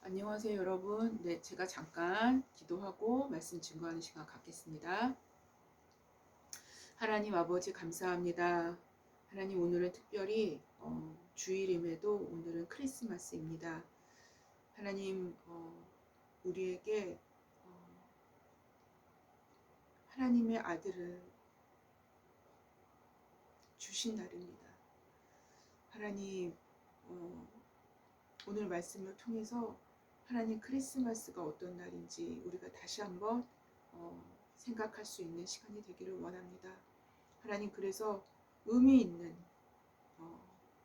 안녕하세요, 여러분. 네, 제가 잠깐 기도하고 말씀 증거하는 시간 갖겠습니다. 하나님 아버지 감사합니다. 하나님 오늘은 특별히 주일임에도 오늘은 크리스마스입니다. 하나님 우리에게 하나님의 아들을 주신 날입니다. 하나님 오늘 말씀을 통해서 하나님 크리스마스가 어떤 날인지 우리가 다시 한번 생각할 수 있는 시간이 되기를 원합니다. 하나님 그래서 의미 있는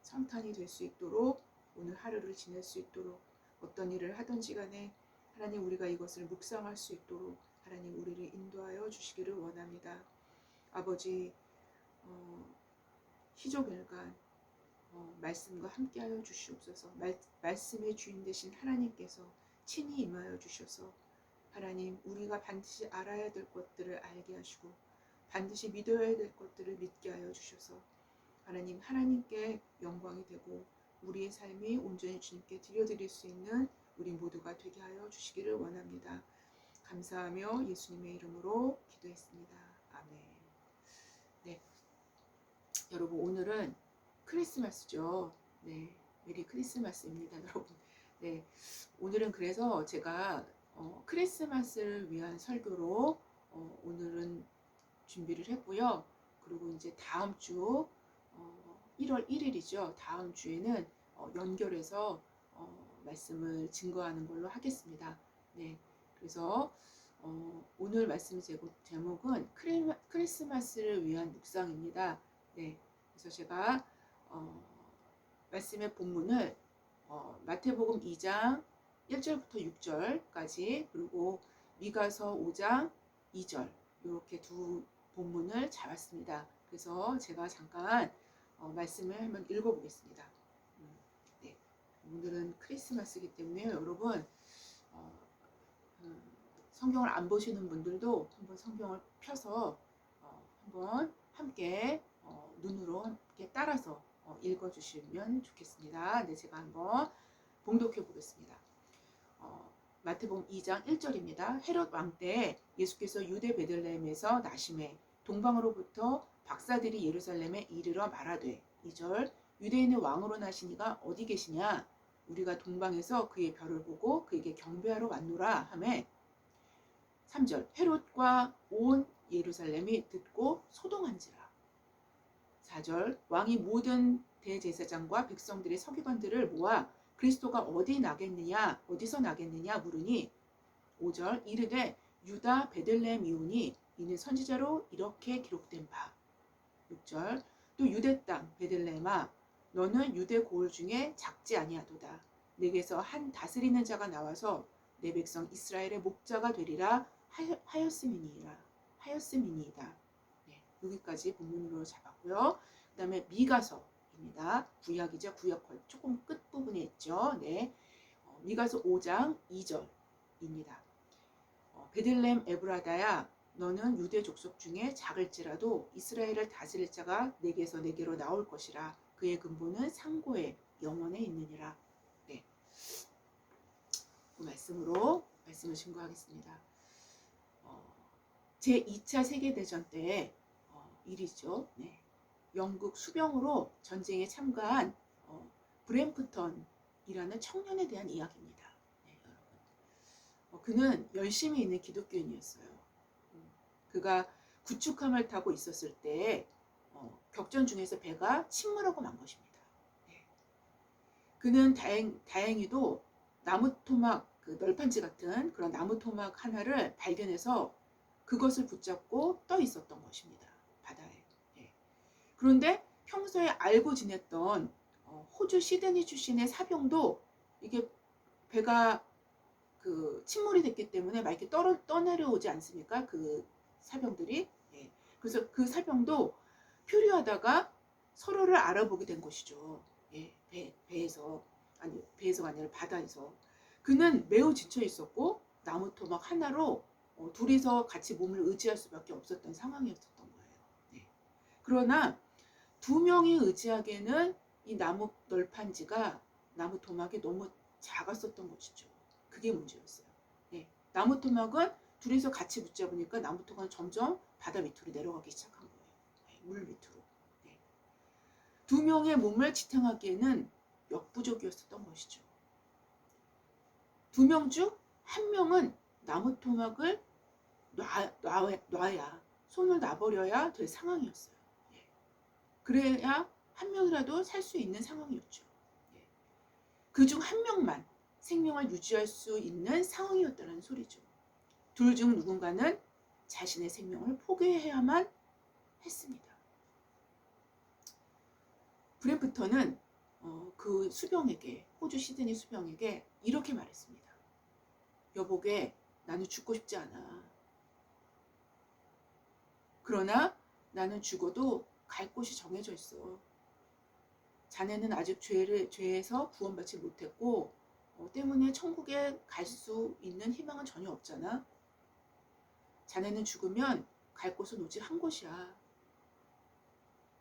성탄이 될 수 있도록 오늘 하루를 지낼 수 있도록 어떤 일을 하든지 간에 하나님 우리가 이것을 묵상할 수 있도록 하나님 우리를 인도하여 주시기를 원합니다. 아버지 희족일간 말씀과 함께하여 주시옵소서. 말씀의 주인 되신 하나님께서 친히 임하여 주셔서 하나님 우리가 반드시 알아야 될 것들을 알게 하시고 반드시 믿어야 될 것들을 믿게 하여 주셔서 하나님께 영광이 되고 우리의 삶이 온전히 주님께 드려드릴 수 있는 우리 모두가 되게 하여 주시기를 원합니다. 감사하며 예수님의 이름으로 기도했습니다. 아멘. 네, 여러분 오늘은 크리스마스죠. 네, 메리 크리스마스입니다, 여러분. 네, 오늘은 그래서 제가 크리스마스를 위한 설교로 오늘은 준비를 했고요. 그리고 이제 다음 주 1월 1일이죠. 다음 주에는 연결해서 말씀을 증거하는 걸로 하겠습니다. 네, 그래서 오늘 말씀 제목은 크리스마스를 위한 묵상입니다. 네, 그래서 제가 말씀의 본문을 마태복음 2장 1절부터 6절까지 그리고 미가서 5장 2절 이렇게 두 본문을 잡았습니다. 그래서 제가 잠깐 말씀을 한번 읽어보겠습니다. 네, 오늘은 크리스마스이기 때문에 여러분 성경을 안 보시는 분들도 한번 성경을 펴서 한번 함께 눈으로 함께 따라서 읽어주시면 좋겠습니다. 네, 제가 한번 봉독해 보겠습니다. 마태복음 2장 1절입니다. 헤롯 왕 때 예수께서 유대 베들레헴에서 나심해 동방으로부터 박사들이 예루살렘에 이르러 말하되 2절 유대인의 왕으로 나시니가 어디 계시냐 우리가 동방에서 그의 별을 보고 그에게 경배하러 왔노라 하매 3절 헤롯과 온 예루살렘이 듣고 소동한지라 4절 왕이 모든 대제사장과 백성들의 서기관들을 모아 그리스도가 어디서 나겠느냐 물으니 5절 이르되 유다 베들레헴이오니 이는 선지자로 이렇게 기록된 바 6절 또 유대 땅 베들레헴아 너는 유대 고을 중에 작지 아니하도다 내게서 한 다스리는 자가 나와서 내 백성 이스라엘의 목자가 되리라 하였음이니이다. 네, 여기까지 본문으로 잡았고요. 그 다음에 미가서입니다. 구약이죠. 구약 조금 끝부분에 있죠. 네, 미가서 5장 2절입니다. 베들레헴 에브라다야 너는 유대 족속 중에 작을지라도 이스라엘을 다스릴 자가 내게서 내게로 나올 것이라 그의 근본은 상고에 영원에 있느니라. 네, 그 말씀을 증거하겠습니다. 제2차 세계대전 때 일이죠. 네. 영국 수병으로 전쟁에 참가한 브램프턴이라는 청년에 대한 이야기입니다. 네, 여러분. 그는 열심히 있는 기독교인이었어요. 그가 구축함을 타고 있었을 때 격전 중에서 배가 침몰하고 만 것입니다. 네. 그는 다행히도 나무 토막 그 널판지 같은 그런 나무 토막 하나를 발견해서 그것을 붙잡고 떠 있었던 것입니다. 바다에. 예. 그런데 평소에 알고 지냈던 호주 시드니 출신의 사병도 이게 배가 그 침몰이 됐기 때문에 막 이렇게 떠내려오지 않습니까? 그 사병들이. 예. 그래서 그 사병도 표류하다가 서로를 알아보게 된 것이죠. 예. 배에서가 아니라 바다에서. 그는 매우 지쳐 있었고 나무 토막 하나로 둘이서 같이 몸을 의지할 수밖에 없었던 상황이었던 거예요. 네. 그러나 두 명이 의지하기에는 이 나무 널판지가 나무 토막이 너무 작았었던 것이죠. 그게 문제였어요. 예. 나무 토막은 둘이서 같이 붙잡으니까 나무 토막은 점점 바다 밑으로 내려가기 시작한 거예요. 예, 물 밑으로. 예. 두 명의 몸을 지탱하기에는 역부족이었었던 것이죠. 두 명 중 한 명은 나무 토막을 놔야 손을 놔버려야 될 상황이었어요. 예. 그래야 한 명이라도 살 수 있는 상황이었죠. 예. 그중 한 명만 생명을 유지할 수 있는 상황이었다는 소리죠. 둘 중 누군가는 자신의 생명을 포기해야만 했습니다. 브램프턴은 그 수병에게, 호주 시드니 수병에게 이렇게 말했습니다. 여보게, 나는 죽고 싶지 않아. 그러나 나는 죽어도 갈 곳이 정해져 있어. 자네는 아직 죄에서 구원받지 못했고 때문에 천국에 갈 수 있는 희망은 전혀 없잖아. 자네는 죽으면 갈 곳은 오직 한 곳이야.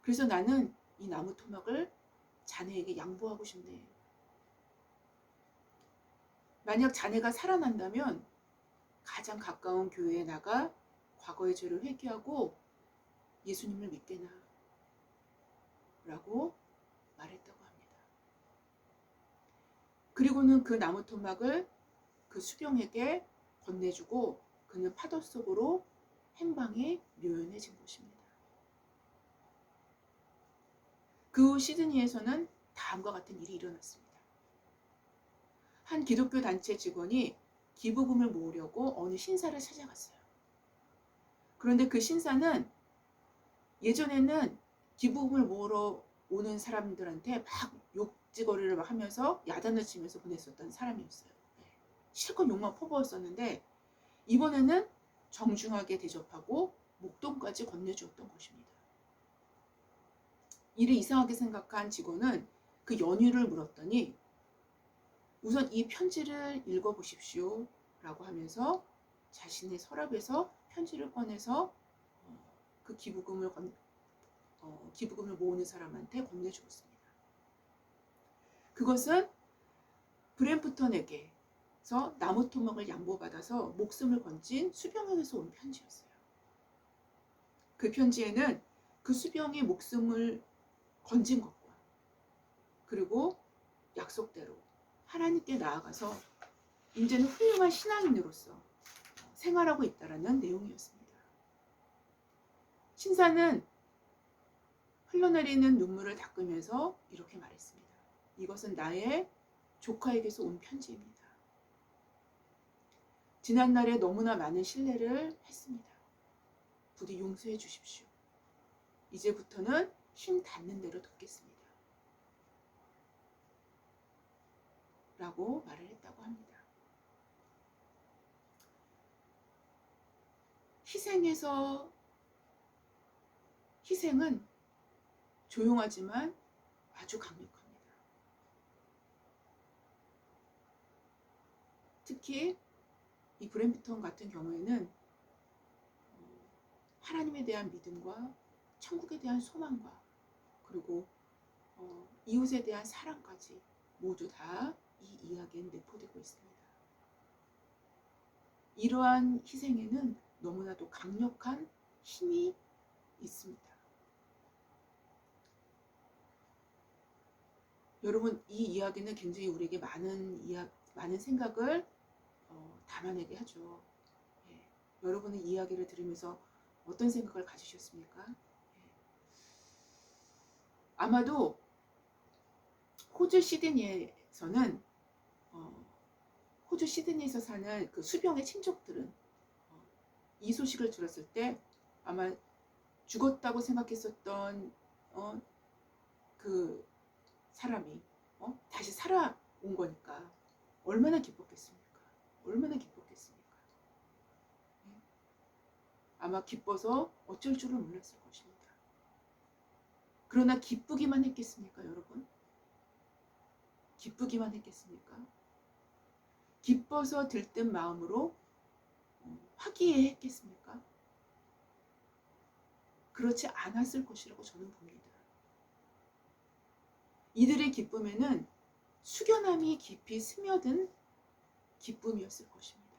그래서 나는 이 나무 토막을 자네에게 양보하고 싶네. 만약 자네가 살아난다면 가장 가까운 교회에 나가 과거의 죄를 회개하고 예수님을 믿게나 라고 말했다고 합니다. 그리고는 그 나무 토막을 그 수병에게 건네주고 그는 파도 속으로 행방이 묘연해진 것입니다. 그 후 시드니에서는 다음과 같은 일이 일어났습니다. 한 기독교 단체 직원이 기부금을 모으려고 어느 신사를 찾아갔어요. 그런데 그 신사는 예전에는 기부금을 모으러 오는 사람들한테 막 욕지거리를 막 하면서 야단을 치면서 보냈었던 사람이었어요. 실컷 욕만 퍼부었었는데 이번에는 정중하게 대접하고 목돈까지 건네주었던 것입니다. 이를 이상하게 생각한 직원은 그 연유를 물었더니 우선 이 편지를 읽어보십시오 라고 하면서 자신의 서랍에서 편지를 꺼내서 그 기부금을 모으는 사람한테 건네주었습니다. 그것은 브램프턴에게서 나무 토막을 양보받아서 목숨을 건진 수병에게서 온 편지였어요. 그 편지에는 그 수병이 목숨을 건진 것과 그리고 약속대로 하나님께 나아가서 이제는 훌륭한 신앙인으로서 생활하고 있다라는 내용이었습니다. 신사는 흘러내리는 눈물을 닦으면서 이렇게 말했습니다. 이것은 나의 조카에게서 온 편지입니다. 지난날에 너무나 많은 신뢰를 했습니다. 부디 용서해 주십시오. 이제부터는 힘 닿는 대로 돕겠습니다. 라고 말을 했다고 합니다. 희생은 조용하지만 아주 강력합니다. 특히 이 브램프턴 같은 경우에는 하나님에 대한 믿음과 천국에 대한 소망과 그리고 이웃에 대한 사랑까지 모두 다 이 이야기엔 내포되고 있습니다. 이러한 희생에는 너무나도 강력한 힘이 있습니다. 여러분, 이 이야기는 굉장히 우리에게 많은 생각을 담아내게 하죠. 예. 여러분은 이 이야기를 들으면서 어떤 생각을 가지셨습니까? 예. 아마도 호주 시드니에서는 호주 시드니에서 사는 그 수병의 친족들은 이 소식을 들었을 때 아마 죽었다고 생각했었던 그 사람이 다시 살아온 거니까 얼마나 기뻤겠습니까? 얼마나 기뻤겠습니까? 아마 기뻐서 어쩔 줄을 몰랐을 것입니다. 그러나 기쁘기만 했겠습니까, 여러분? 기쁘기만 했겠습니까? 기뻐서 들뜬 마음으로 화기애애했겠습니까? 그렇지 않았을 것이라고 저는 봅니다. 이들의 기쁨에는 숙연함이 깊이 스며든 기쁨이었을 것입니다.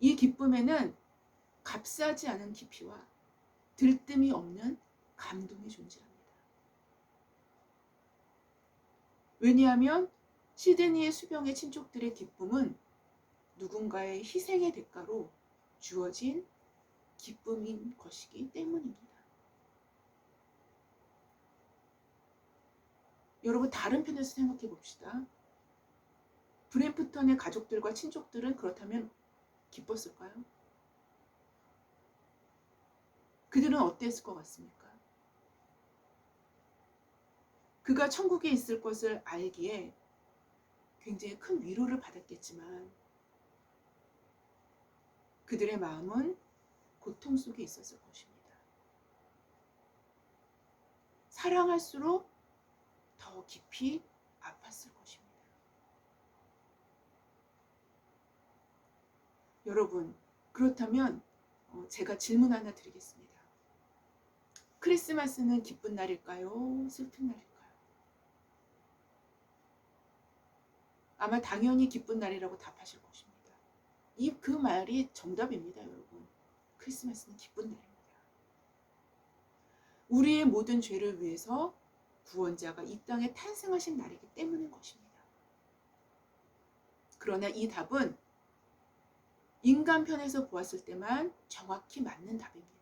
이 기쁨에는 값싸지 않은 깊이와 들뜸이 없는 감동이 존재합니다. 왜냐하면 시드니의 수병의 친족들의 기쁨은 누군가의 희생의 대가로 주어진 기쁨인 것이기 때문입니다. 여러분, 다른 편에서 생각해 봅시다. 브램프턴의 가족들과 친족들은 그렇다면 기뻤을까요? 그들은 어땠을 것 같습니까? 그가 천국에 있을 것을 알기에 굉장히 큰 위로를 받았겠지만 그들의 마음은 고통 속에 있었을 것입니다. 사랑할수록 더 깊이 아팠을 것입니다. 여러분, 그렇다면 제가 질문 하나 드리겠습니다. 크리스마스는 기쁜 날일까요? 슬픈 날일까요? 아마 당연히 기쁜 날이라고 답하실 것입니다. 그 말이 정답입니다, 여러분. 크리스마스는 기쁜 날입니다. 우리의 모든 죄를 위해서 구원자가 이 땅에 탄생하신 날이기 때문인 것입니다. 그러나 이 답은 인간 편에서 보았을 때만 정확히 맞는 답입니다.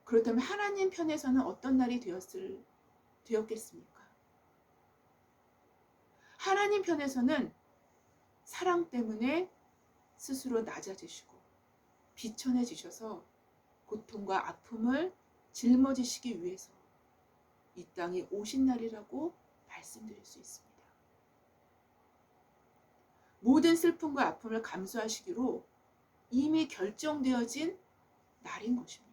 그렇다면 하나님 편에서는 어떤 날이 되었겠습니까? 하나님 편에서는 사랑 때문에 스스로 낮아지시고 비천해지셔서 고통과 아픔을 짊어지시기 위해서 이 땅에 오신 날이라고 말씀드릴 수 있습니다. 모든 슬픔과 아픔을 감수하시기로 이미 결정되어진 날인 것입니다.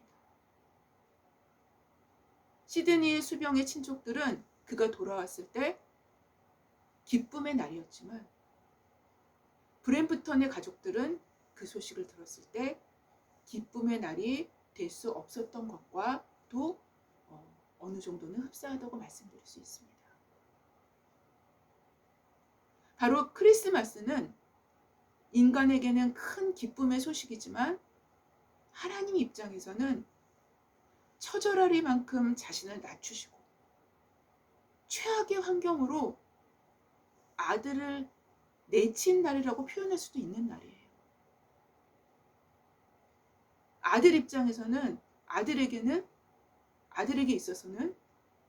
시드니의 수병의 친족들은 그가 돌아왔을 때 기쁨의 날이었지만 브램프턴의 가족들은 그 소식을 들었을 때 기쁨의 날이 될 수 없었던 것과도 어느 정도는 흡사하다고 말씀드릴 수 있습니다. 바로 크리스마스는 인간에게는 큰 기쁨의 소식이지만 하나님 입장에서는 처절하리만큼 자신을 낮추시고 최악의 환경으로 아들을 내친 날이라고 표현할 수도 있는 날이에요. 아들 입장에서는 아들에게 있어서는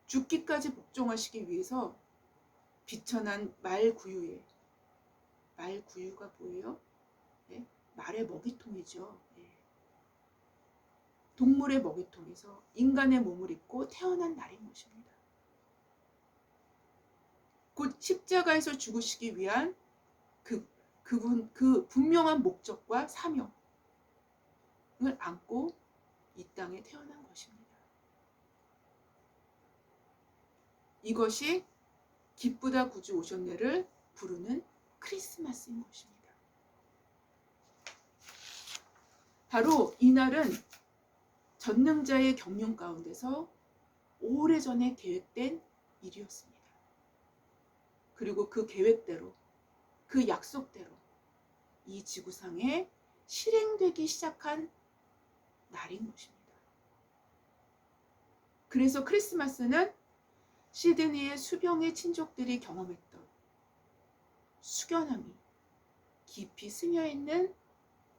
죽기까지 복종하시기 위해서 비천한 말구유가 뭐예요? 네? 말의 먹이통이죠. 네. 동물의 먹이통에서 인간의 몸을 입고 태어난 날인 것입니다. 곧 십자가에서 죽으시기 위한 그 분명한 목적과 사명을 안고 이 땅에 태어난 것입니다. 이것이 기쁘다 구주 오셨네를 부르는 크리스마스인 것입니다. 바로 이날은 전능자의 경륜 가운데서 오래전에 계획된 일이었습니다. 그리고 그 계획대로, 그 약속대로 이 지구상에 실행되기 시작한 날인 것입니다. 그래서 크리스마스는 시드니의 수병의 친족들이 경험했던 숙연함이 깊이 스며있는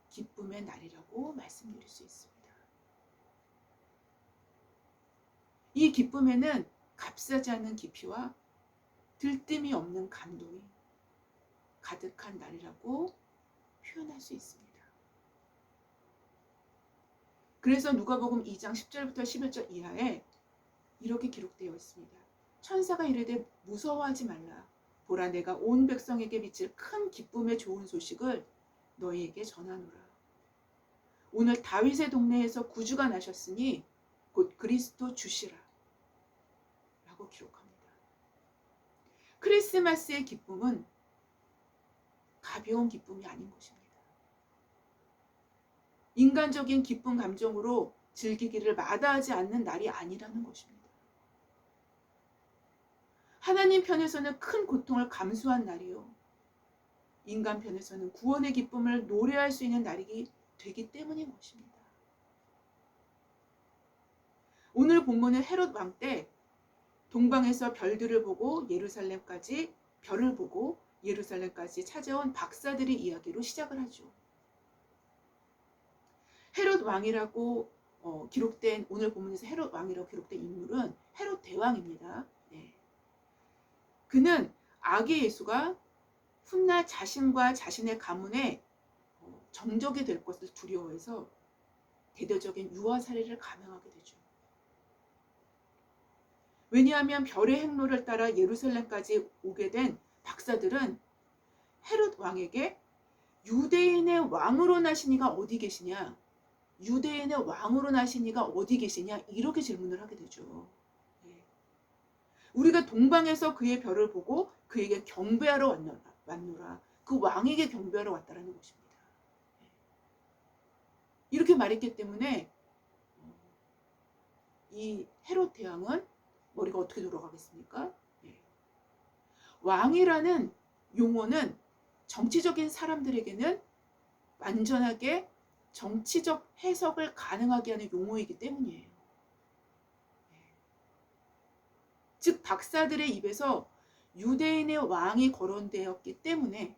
기쁨의 날이라고 말씀드릴 수 있습니다. 이 기쁨에는 값싸지 않은 깊이와 들뜸이 없는 감동이 가득한 날이라고 표현할 수 있습니다. 그래서 누가복음 2장 10절부터 11절 이하에 이렇게 기록되어 있습니다. 천사가 이르되 무서워하지 말라. 보라, 내가 온 백성에게 미칠 큰 기쁨의 좋은 소식을 너희에게 전하노라. 오늘 다윗의 동네에서 구주가 나셨으니 곧 그리스도 주시라. 라고 기록합니다. 크리스마스의 기쁨은 가벼운 기쁨이 아닌 것입니다. 인간적인 기쁨 감정으로 즐기기를 마다하지 않는 날이 아니라는 것입니다. 하나님 편에서는 큰 고통을 감수한 날이요. 인간 편에서는 구원의 기쁨을 노래할 수 있는 날이 되기 때문인 것입니다. 오늘 본문은 헤롯 왕 때 동방에서 별들을 보고 예루살렘까지 별을 보고 예루살렘까지 찾아온 박사들의 이야기로 시작을 하죠. 헤롯 왕이라고 기록된 오늘 본문에서 헤롯 왕이라고 기록된 인물은 헤롯 대왕입니다. 네. 그는 아기 예수가 훗날 자신과 자신의 가문에 정적이 될 것을 두려워해서 대대적인 유아 살해를 감행하게 되죠. 왜냐하면 별의 행로를 따라 예루살렘까지 오게 된 박사들은 헤롯 왕에게 유대인의 왕으로 나신 이가 어디 계시냐? 유대인의 왕으로 나신 이가 어디 계시냐? 이렇게 질문을 하게 되죠. 네. 우리가 동방에서 그의 별을 보고 그에게 경배하러 왔노라. 그 왕에게 경배하러 왔다라는 것입니다. 네. 이렇게 말했기 때문에 이 헤롯 대왕은 머리가 어떻게 돌아가겠습니까? 네. 왕이라는 용어는 정치적인 사람들에게는 완전하게 정치적 해석을 가능하게 하는 용어이기 때문이에요. 즉 박사들의 입에서 유대인의 왕이 거론되었기 때문에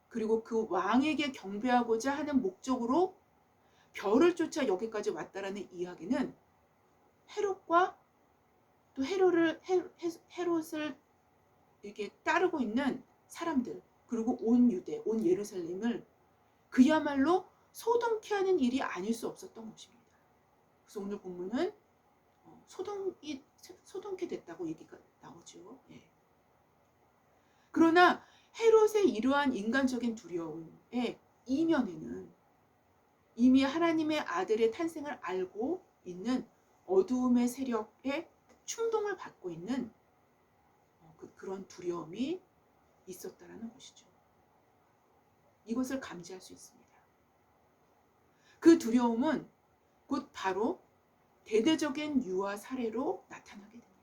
그리고 그 왕에게 경배하고자 하는 목적으로 별을 쫓아 여기까지 왔다라는 이야기는 헤롯과 또 헤롯을 이렇게 따르고 있는 사람들 그리고 온 유대, 온 예루살렘을 그야말로 소동케 하는 일이 아닐 수 없었던 것입니다. 그래서 오늘 본문은 소동케 됐다고 얘기가 나오죠. 예. 그러나 헤롯의 이러한 인간적인 두려움의 이면에는 이미 하나님의 아들의 탄생을 알고 있는 어두움의 세력에 충동을 받고 있는 그런 두려움이 있었다라는 것이죠. 이것을 감지할 수 있습니다. 그 두려움은 곧 바로 대대적인 유아 살해로 나타나게 됩니다.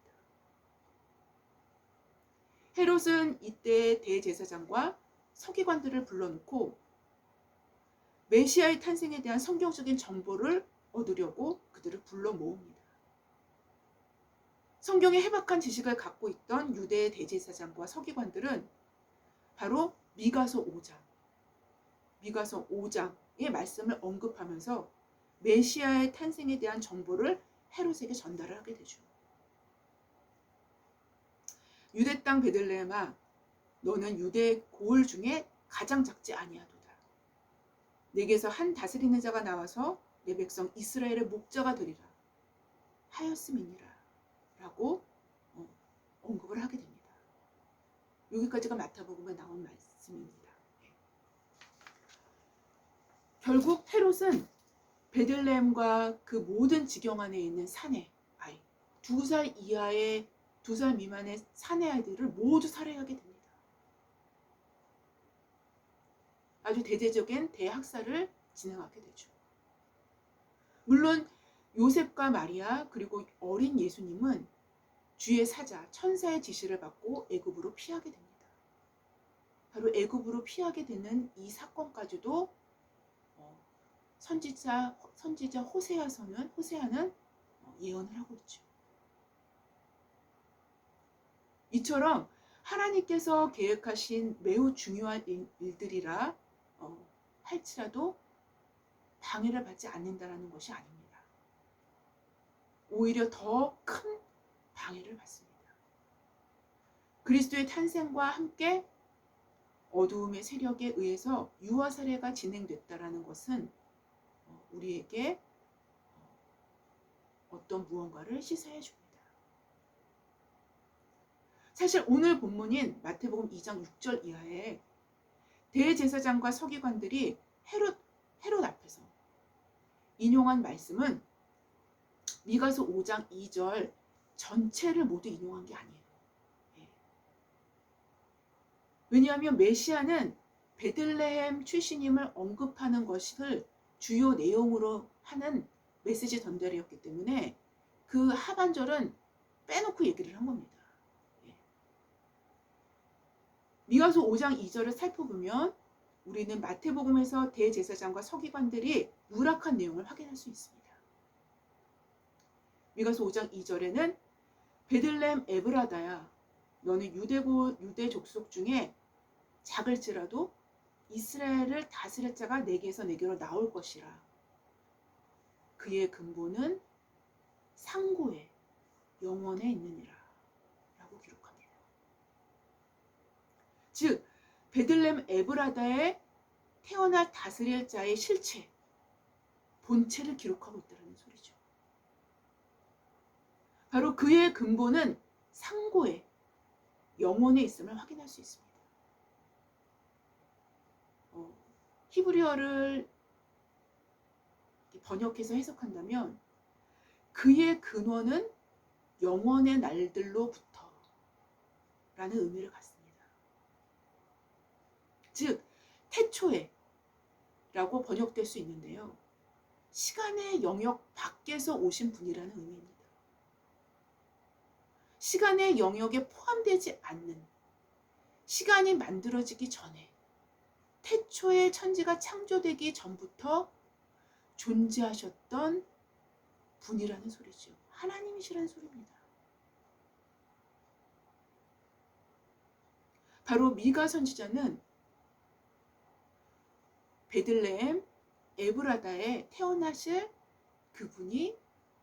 헤롯은 이때 대제사장과 서기관들을 불러놓고 메시아의 탄생에 대한 성경적인 정보를 얻으려고 그들을 불러 모읍니다. 성경의 해박한 지식을 갖고 있던 유대의 대제사장과 서기관들은 바로 미가서 5장의 말씀을 언급하면서 메시아의 탄생에 대한 정보를 헤롯에게 전달을 하게 되죠. 유대 땅 베들레헴아, 너는 유대 고을 중에 가장 작지 아니하도다. 내게서 한 다스리는 자가 나와서 내 백성 이스라엘의 목자가 되리라 하였음이니라 라고 언급을 하게 됩니다. 여기까지가 마태복음에 나온 말씀입니다. 결국 헤롯은 베들레헴과 그 모든 지경 안에 있는 사내 아이, 2살 이하의 2살 미만의 사내 아이들을 모두 살해하게 됩니다. 아주 대대적인 대학살을 진행하게 되죠. 물론 요셉과 마리아 그리고 어린 예수님은 주의 사자 천사의 지시를 받고 애굽으로 피하게 됩니다. 바로 애굽으로 피하게 되는 이 사건까지도 선지자 호세아는 예언을 하고 있죠. 이처럼 하나님께서 계획하신 매우 중요한 일들이라 할지라도 방해를 받지 않는다는 것이 아닙니다. 오히려 더 큰 방해를 받습니다. 그리스도의 탄생과 함께 어두움의 세력에 의해서 유아 살해가 진행됐다라는 것은 우리에게 어떤 무언가를 시사해 줍니다. 사실 오늘 본문인 마태복음 2장 6절 이하에 대제사장과 서기관들이 헤롯 앞에서 인용한 말씀은 미가서 5장 2절 전체를 모두 인용한 게 아니에요. 왜냐하면 메시아는 베들레헴 출신임을 언급하는 것을 주요 내용으로 하는 메시지 전달이었기 때문에 그 하반절은 빼놓고 얘기를 한 겁니다. 미가서 5장 2절을 살펴보면 우리는 마태복음에서 대제사장과 서기관들이 누락한 내용을 확인할 수 있습니다. 미가서 5장 2절에는 베들레헴 에브라다야, 너는 유대 족속 중에 작을지라도 이스라엘을 다스릴 자가 내게서 내게로 나올 것이라. 그의 근본은 상고에 영원에 있느니라 라고 기록합니다. 즉 베들레헴 에브라다에 태어날 다스릴 자의 실체, 본체를 기록하고 있다는 소리죠. 바로 그의 근본은 상고에 영원에 있음을 확인할 수 있습니다. 히브리어를 번역해서 해석한다면 그의 근원은 영원의 날들로부터 라는 의미를 갖습니다. 즉 태초에 라고 번역될 수 있는데요. 시간의 영역 밖에서 오신 분이라는 의미입니다. 시간의 영역에 포함되지 않는, 시간이 만들어지기 전에, 태초에 천지가 창조되기 전부터 존재하셨던 분이라는 소리죠. 하나님이시라는 소리입니다. 바로 미가 선지자는 베들레헴 에브라다에 태어나실 그분이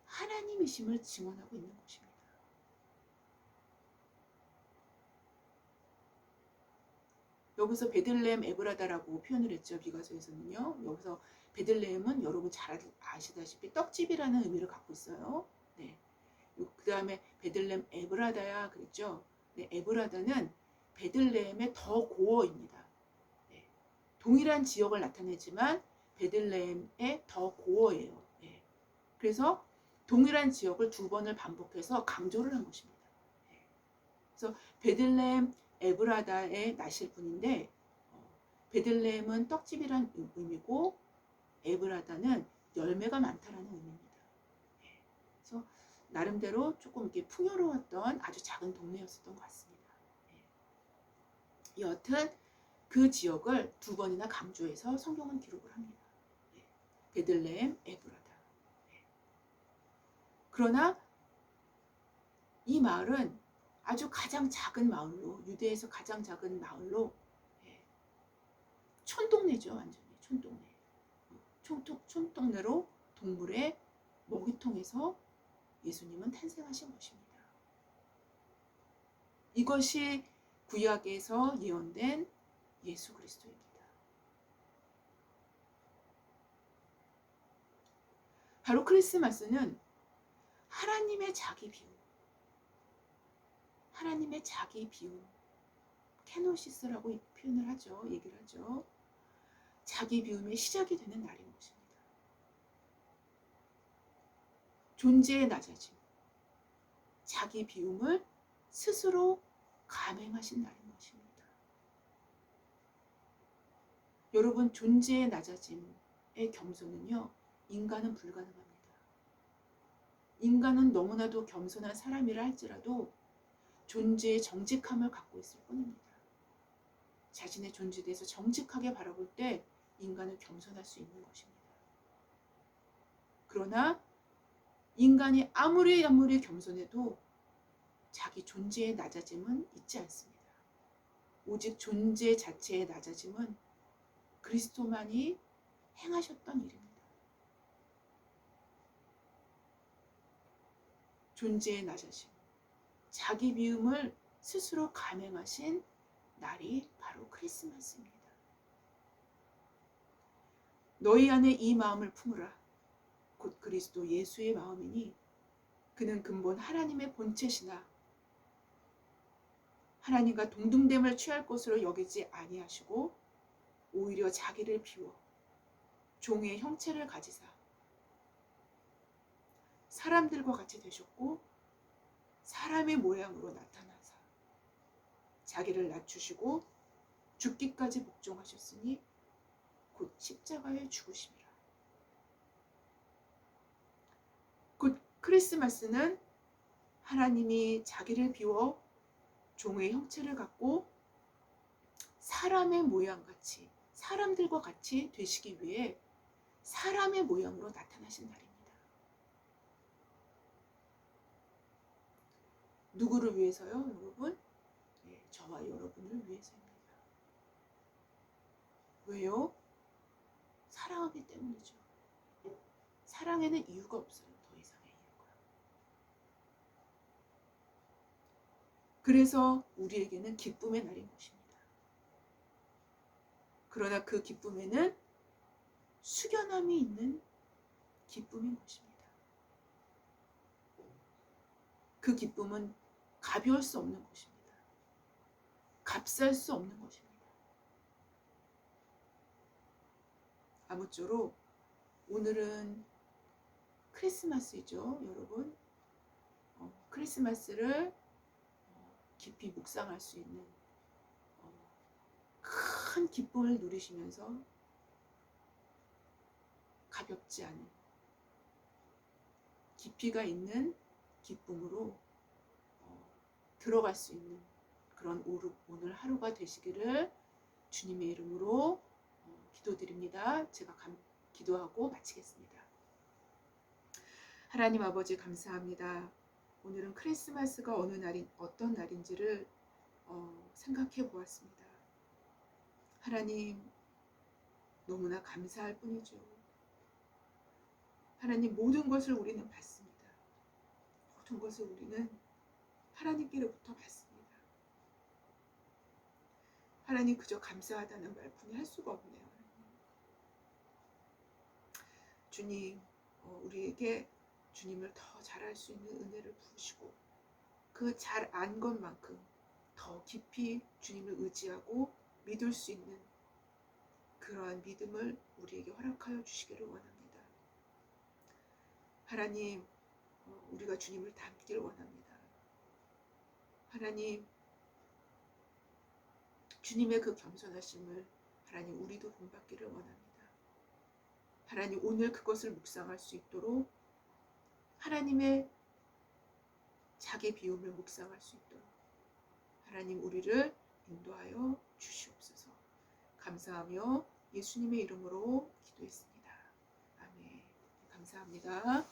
하나님이심을 증언하고 있는 것입니다. 여기서 베들레헴 에브라다라고 표현을 했죠. 미가서에서는요. 여기서 베들레헴은 여러분 잘 아시다시피 떡집이라는 의미를 갖고 있어요. 네. 그 다음에 베들레헴 에브라다야 그랬죠. 네, 에브라다는 베들레헴의 더 고어입니다. 네. 동일한 지역을 나타내지만 베들레헴의 더 고어예요. 네. 그래서 동일한 지역을 두 번을 반복해서 강조를 한 것입니다. 네. 그래서 베들레헴 에브라다에 나실 분인데 베들레헴은 떡집이란 의미고 에브라다는 열매가 많다라는 의미입니다. 그래서 나름대로 조금 이렇게 풍요로웠던 아주 작은 동네였었던 것 같습니다. 여하튼 그 지역을 두 번이나 강조해서 성경은 기록을 합니다. 베들레헴 에브라다. 그러나 이 마을은 아주 가장 작은 마을로, 유대에서 가장 작은 마을로, 촌동네죠. 완전히 촌동네. 촌동네로 동물의 먹이통에서 예수님은 탄생하신 것입니다. 이것이 구약에서 예언된 예수 그리스도입니다. 바로 크리스마스는 하나님의 자기 비움, 하나님의 자기 비움, 케노시스라고 표현을 하죠. 얘기를 하죠. 자기 비움의 시작이 되는 날인 것입니다. 존재의 낮아짐, 자기 비움을 스스로 감행하신 날인 것입니다. 여러분, 존재의 낮아짐의 겸손은요, 인간은 불가능합니다. 인간은 너무나도 겸손한 사람이라 할지라도 존재의 정직함을 갖고 있을 뿐입니다. 자신의 존재에 대해서 정직하게 바라볼 때 인간은 겸손할 수 있는 것입니다. 그러나 인간이 아무리 겸손해도 자기 존재의 낮아짐은 잊지 않습니다. 오직 존재 자체의 낮아짐은 그리스도만이 행하셨던 일입니다. 존재의 낮아짐, 자기 비움을 스스로 감행하신 날이 바로 크리스마스입니다. 너희 안에 이 마음을 품으라. 곧 그리스도 예수의 마음이니 그는 근본 하나님의 본체시나 하나님과 동등됨을 취할 것으로 여기지 아니하시고 오히려 자기를 비워 종의 형체를 가지사 사람들과 같이 되셨고 사람의 모양으로 나타나사 자기를 낮추시고 죽기까지 복종하셨으니 곧 십자가에 죽으심이라. 곧 크리스마스는 하나님이 자기를 비워 종의 형체를 갖고 사람의 모양같이, 사람들과 같이 되시기 위해 사람의 모양으로 나타나신 날입니다. 누구를 위해서요, 여러분? 네, 저와 여러분을 위해서입니다. 왜요? 사랑하기 때문이죠. 사랑에는 이유가 없어요. 더 이상의 이유가. 그래서 우리에게는 기쁨의 날인 것입니다. 그러나 그 기쁨에는 숙연함이 있는 기쁨인 것입니다. 그 기쁨은 가벼울 수 없는 것입니다. 값살 수 없는 것입니다. 아무쪼록 오늘은 크리스마스이죠, 여러분. 크리스마스를 깊이 묵상할 수 있는 큰 기쁨을 누리시면서 가볍지 않은 깊이가 있는 기쁨으로 들어갈 수 있는 그런 오늘 하루가 되시기를 주님의 이름으로 기도드립니다. 제가 기도하고 마치겠습니다. 하나님 아버지 감사합니다. 오늘은 크리스마스가 어떤 날인지를 생각해 보았습니다. 하나님 너무나 감사할 뿐이죠. 하나님 모든 것을 우리는 받습니다. 모든 것을 우리는 하나님께로부터 받습니다. 하나님 그저 감사하다는 말뿐이 할 수가 없네요. 주님 우리에게 주님을 더 잘할 수 있는 은혜를 부으시고 그 잘 안 것만큼 더 깊이 주님을 의지하고 믿을 수 있는 그러한 믿음을 우리에게 허락하여 주시기를 원합니다. 하나님 우리가 주님을 닮기를 원합니다. 하나님 주님의 그 겸손하심을 하나님 우리도 본받기를 원합니다. 하나님 오늘 그것을 묵상할 수 있도록 하나님의 자기 비움을 묵상할 수 있도록 하나님 우리를 인도하여 주시옵소서. 감사하며 예수님의 이름으로 기도했습니다. 아멘. 감사합니다.